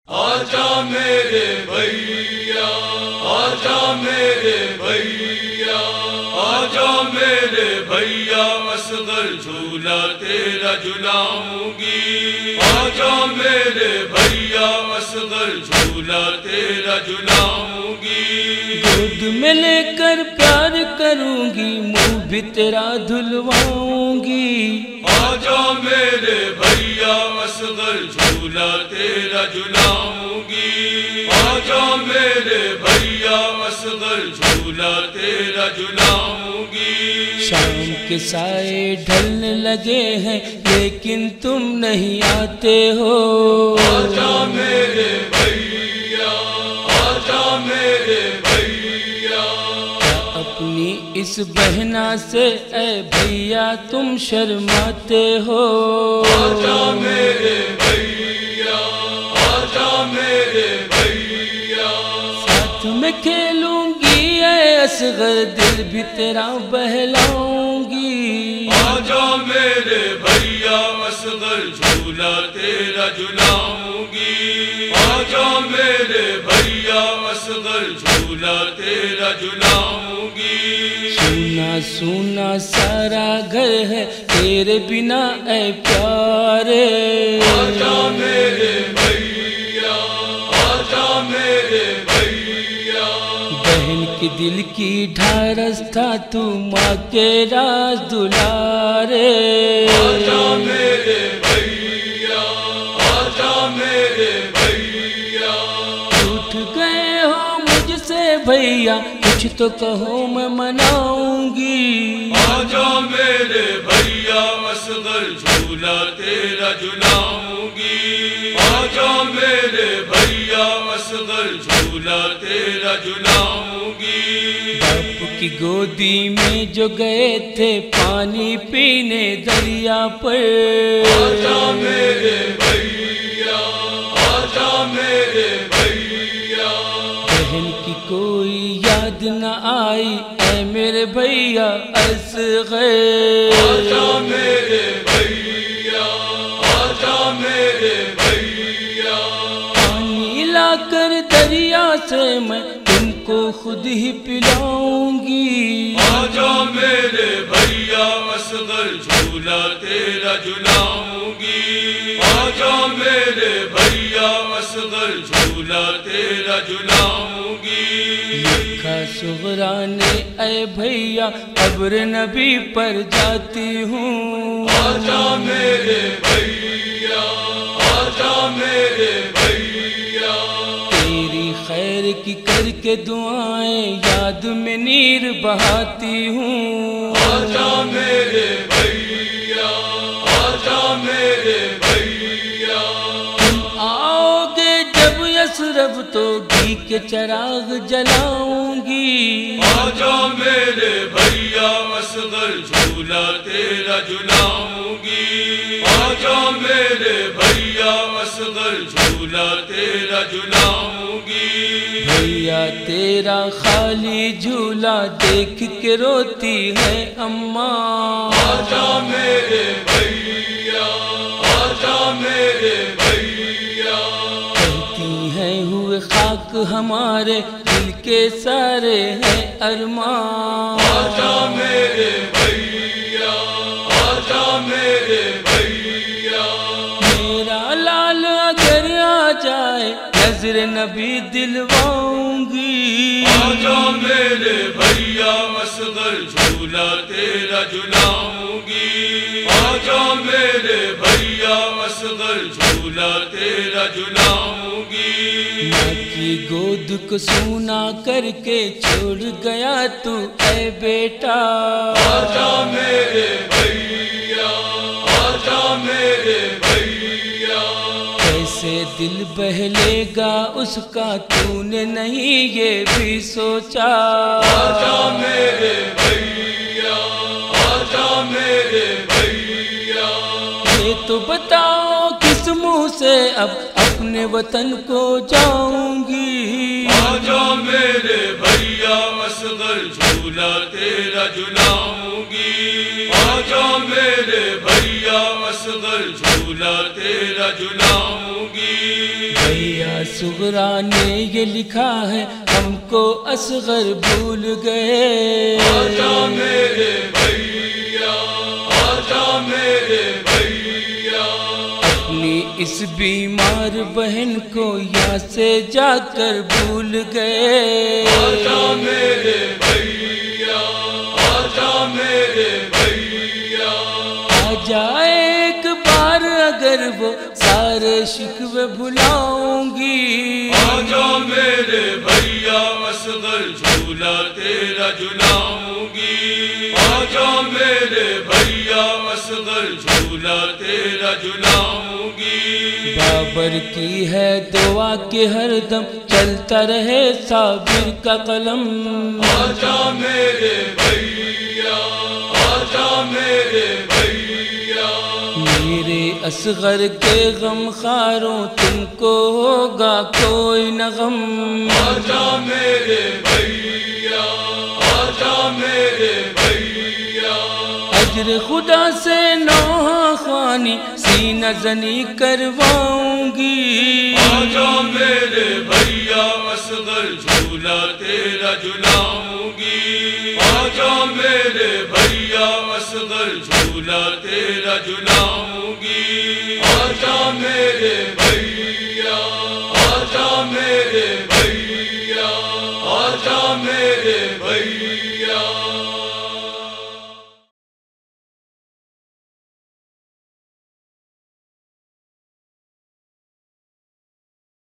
آجا میرے بھیا، آجا میرے بھیا، آجا میرے بھیا، اصغر جھولا تیرا جھلاؤں گی۔ آجا میرے بھیا، اصغر جھولا تیرا جھلاؤں گی۔ گود میں لے کر پیار کروں گی، منہ بھی تیرا دھلواؤں گی۔ آجا میرے بھیا، اصغر جھولا تیرا جھلاؤں گی۔ آجا میرے بھیا، اصغر جھولا تیرا جھلاؤں گی۔ شام کے سائے ڈھلنے لگے ہیں لیکن تم نہیں آتے ہو۔ آجا میرے بھیا، آجا میرے بھیا، اپنی اس بہنا سے اے بھیا تم شرماتے ہو۔ آجا میرے بھیا، آجا میرے بھیا، ساتھ میں کھیلوں گی اے اصغر، دل بھی تیرا بہلاؤں گی۔ آجا میرے بھیا، اصغر جھولا تیرا جھلاؤں گی۔ آجا میرے بھیا، اصغر جھولا تیرا جھلاؤں گی۔ سونا سونا سارا گھر ہے تیرے بنا اے پیارے۔ آجا میرے بھیا، آجا میرے بھیا، بہن کے دل کی ڈھارس تھا تو ماں کے راز دلارے۔ آجا میرے بھیا، آجا میرے بھیا، ٹوٹ گئے ہو مجھ سے بھیا، کچھ تو کہو میں مناؤں گی۔ آجا میرے بھیا، اصغر جھولا تیرا جھلاؤں گی۔ آجا میرے بھیا، اصغر جھولا تیرا جھلاؤں گی۔ باپ کی گودی میں جو گئے تھے پانی پینے دریا پر، آجا میرے بھیا، آجا میرے بھیا، بہن کی کوئی یاد نہ آئی اے میرے بھیا اصغر۔ آجا میرے بھیا، آجا میرے بھیا، پانی لا کر دریا سے میں تم کو خود ہی پلاؤں گی۔ آجا میرے بھیا، اصغر جھولا تیرا جھلاؤں گی۔ آجا میرے بھیا، اصغر جھولا تیرا جھلاؤں گی۔ لکھا صغرا نے اے بھیا قبر نبی پر جاتی ہوں۔ آجا میرے بھیا، آجا میرے بھیا، تیری خیر کی کر کے دعائیں یاد میں نیر بہاتی ہوں۔ آجا میرے بھیا، آجا میرے بھیا، تم آؤ گے جب یثرب تو گھی کے چراغ جلاؤں گی۔ آجا میرے بھیا، اصغر جھولا تیرا جھلاؤں گی۔ آجا میرے بھیا، اصغر جھولا تیرا جھلاؤں گی۔ بھیا تیرا خالی جھولا دیکھ کے روتی ہے اماں۔ آجا میرے بھیا، آجا میرے بھیا، کہتی ہیں ہوئے خاک ہمارے دل کے سارے ہیں ارمان۔ آجا میرے بھیا، آجا میرے بھیا، میرا لال اگر آ جائے نظر نبی دلواؤں گی۔ آجا میرے بھیا، اصغر جھولا تیرا جھلاؤں گی۔ آجا میرے بھیا، اصغر جھولا تیرا جھلاؤں گی۔ ماں کی گود کو سونا کر کے چھوڑ گیا تو اے بیٹا۔ آجا میرے بھیا، آجا میرے بھیا، کیسے دل بہلے گا اس کا تو نے نہیں یہ بھی سوچا۔ آجا میرے بھیا، آجا میرے بھیا، یہ تو بتاؤ کس منہ سے اب اپنے وطن کو جاؤں گی۔ آجا میرے بھیا، اصغر جھولا تیرا جھلاؤں گی۔ آجا میرے بھیا، اصغر جھولا تیرا جھلاؤں گی۔ بھیا صغرا نے یہ لکھا ہے ہم کو اصغر بھول گئے آجا میرے بھیا آجا میرے بھیا اپنی اس بیمار بہن کو یہاں سے جا کر بھول گئے آجا میرے بھیا آجا میرے بھیا آ جائے ایک بار اگر وہ سارے شکوے بھلاؤں گی آجا میرے بھیا اصغر جھولا تیرا جھلاؤں گی آجا میرے بھیا اصغر جھولا تیرا جھلاؤں گی بابر کی ہے دعا کہ ہر دم چلتا رہے صابر کا قلم آجا میرے بھیا آجا میرے بھیا میرے اصغر کے غم خاروں تم کو ہوگا کوئی نہ غم آجا میرے بھیا آجا میرے بھیا اجر خدا سے نوحہ خوانی سینہ زنی کرواؤں گی آجا میرے بھیا اصغر جھولا تیرا جھلاؤں گی آجا میرے بھیا اصغر جھولا تیرا جھلاؤں گی آجا میرے بھیا آجا میرے بھیا آجا میرے بھیا